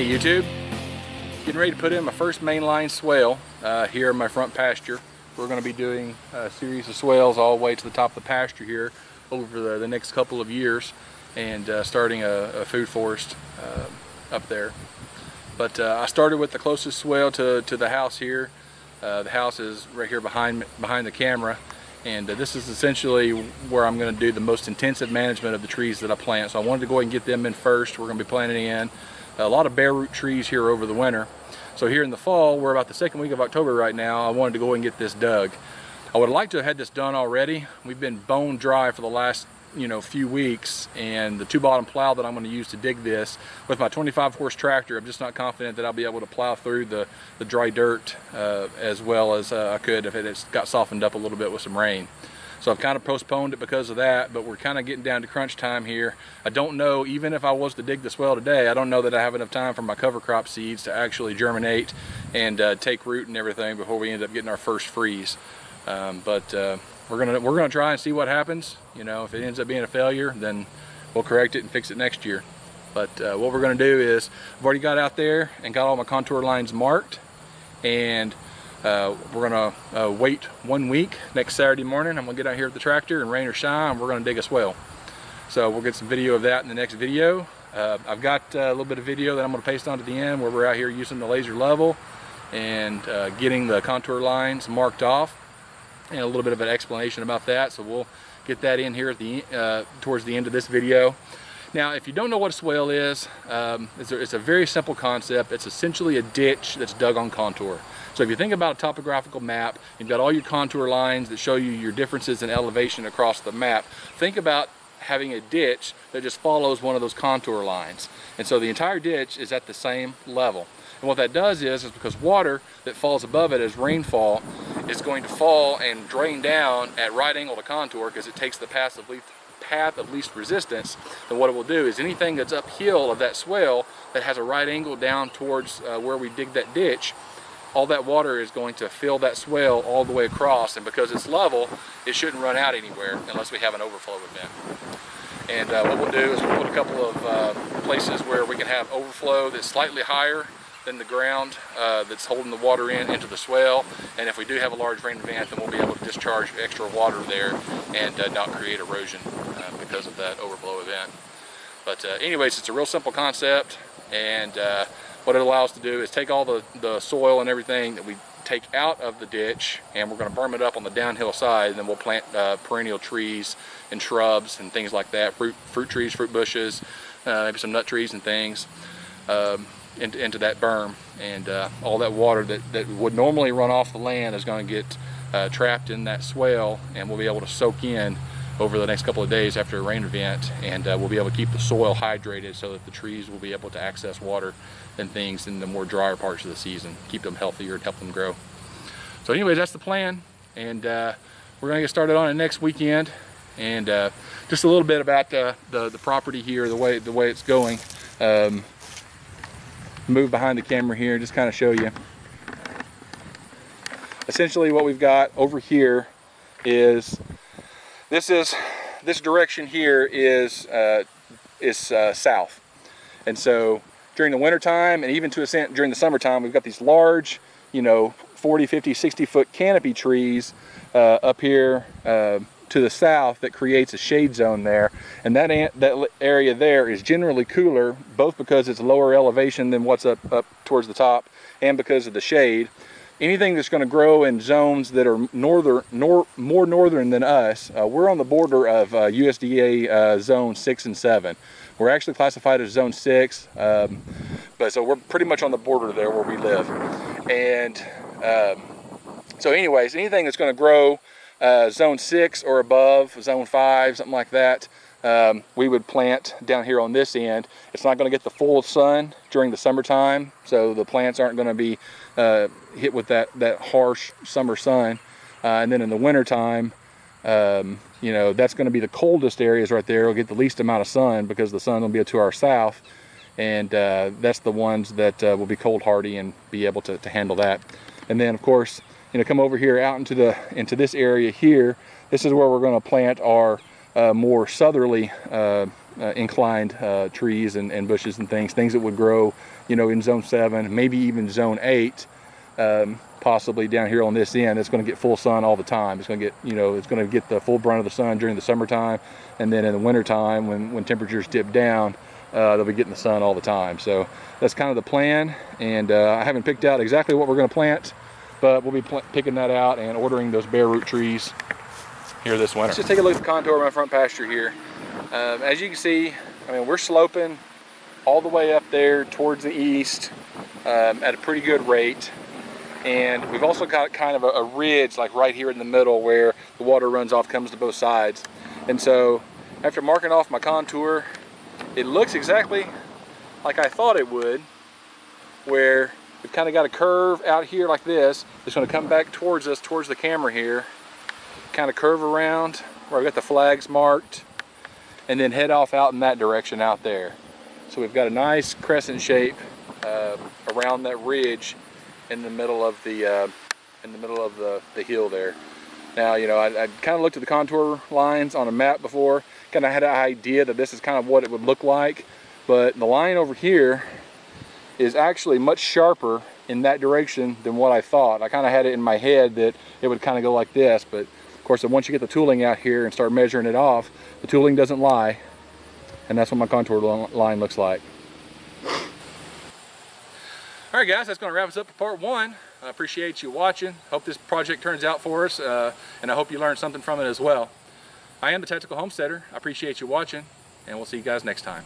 Hey YouTube, getting ready to put in my first mainline swale here in my front pasture. We're going to be doing a series of swales all the way to the top of the pasture here over the next couple of years, and starting a food forest up there. But I started with the closest swale to the house here. The house is right here behind the camera, and this is essentially where I'm going to do the most intensive management of the trees that I plant. So I wanted to go ahead and get them in first. We're going to be planting in a lot of bare root trees here over the winter. So here in the fall, we're about the second week of October right now, I wanted to go ahead and get this dug. I would like to have had this done already. We've been bone dry for the last few weeks, and the 2-bottom plow that I'm going to use to dig this with my 25 horse tractor, I'm just not confident that I'll be able to plow through the dry dirt as well as I could if it got softened up a little bit with some rain. So I've kind of postponed it because of that, but we're kind of getting down to crunch time here. I don't know, even if I was to dig the swale today, I don't know that I have enough time for my cover crop seeds to actually germinate and take root and everything before we end up getting our first freeze. We're gonna try and see what happens. If it ends up being a failure, then we'll correct it and fix it next year. But what we're gonna do is, I've already got out there and got all my contour lines marked, and we're gonna wait 1 week. Next Saturday morning, I'm gonna get out here with the tractor, and rain or shine, we're gonna dig a swale. So we'll get some video of that in the next video. I've got a little bit of video that I'm gonna paste onto the end where we're out here using the laser level and getting the contour lines marked off, and a little bit of an explanation about that. So we'll get that in here at the towards the end of this video. Now, if you don't know what a swale is, it's a very simple concept. It's essentially a ditch that's dug on contour. So if you think about a topographical map, you've got all your contour lines that show you your differences in elevation across the map. Think about having a ditch that just follows one of those contour lines. And so the entire ditch is at the same level. And what that does is because water that falls above it as rainfall is going to fall and drain down at right angle to contour, because it takes the path of least resistance. And what it will do is anything that's uphill of that swale that has a right angle down towards where we dig that ditch, all that water is going to fill that swale all the way across, and because it's level, it shouldn't run out anywhere unless we have an overflow event. And what we'll do is we'll put a couple of places where we can have overflow that's slightly higher than the ground that's holding the water into the swale. And if we do have a large rain event, then we'll be able to discharge extra water there and not create erosion because of that overflow event. But anyways, it's a real simple concept, and what it allows us to do is take all the soil and everything that we take out of the ditch, and we're going to berm it up on the downhill side, and then we'll plant perennial trees and shrubs and things like that, fruit trees, fruit bushes, maybe some nut trees and things into that berm. And all that water that would normally run off the land is going to get trapped in that swale, and we'll be able to soak in over the next couple of days after a rain event, and we'll be able to keep the soil hydrated so that the trees will be able to access water and things in the more drier parts of the season, keep them healthier and help them grow. So anyways, that's the plan, and we're going to get started on it next weekend. And just a little bit about the property here, the way it's going. Move behind the camera here, just kind of show you. Essentially what we've got over here is this direction here is south. And so during the winter time, and even to a extent during the summertime, we've got these large 40, 50, 60 foot canopy trees up here to the south that creates a shade zone there. And that area there is generally cooler, both because it's lower elevation than what's up towards the top, and because of the shade. Anything that's going to grow in zones that are more northern than us, we're on the border of USDA zone 6 and 7. We're actually classified as zone 6, but so we're pretty much on the border there where we live. And so anyways, anything that's going to grow zone 6 or above, zone 5, something like that, we would plant down here on this end. It's not going to get the full sun during the summertime, so the plants aren't going to be hit with that harsh summer sun. And then in the winter time, that's going to be the coldest areas right there. We'll get the least amount of sun because the sun will be to our south, and that's the ones that will be cold hardy and be able to handle that. And then of course, come over here out into this area here. This is where we're going to plant our more southerly inclined trees and bushes and things that would grow, you know, in zone 7, maybe even zone 8, possibly down here on this end. It's going to get full sun all the time. It's going to get, you know, it's going to get the full brunt of the sun during the summertime, and then in the wintertime when temperatures dip down, they'll be getting the sun all the time. So that's kind of the plan, and I haven't picked out exactly what we're going to plant, but we'll be picking that out and ordering those bare root trees here this winter. Let's just take a look at the contour of my front pasture here. As you can see, I mean, we're sloping all the way up there towards the east at a pretty good rate. And we've also got kind of a ridge like right here in the middle where the water runs off, comes to both sides. And so after marking off my contour, it looks exactly like I thought it would, where we've kind of got a curve out here like this. It's going to come back towards us, towards the camera here, kind of curve around where I've got the flags marked, and then head off out in that direction out there. So we've got a nice crescent shape around that ridge in the middle of the hill there. Now, you know, I kind of looked at the contour lines on a map before, kind of had an idea that this is kind of what it would look like, but the line over here is actually much sharper in that direction than what I thought. I kind of had it in my head that it would kind of go like this, but of course, once you get the tooling out here and start measuring it off, the tooling doesn't lie, and that's what my contour line looks like. All right, guys, that's going to wrap us up for part 1. I appreciate you watching. Hope this project turns out for us, and I hope you learned something from it as well. I am the Tactical Homesteader. I appreciate you watching, and we'll see you guys next time.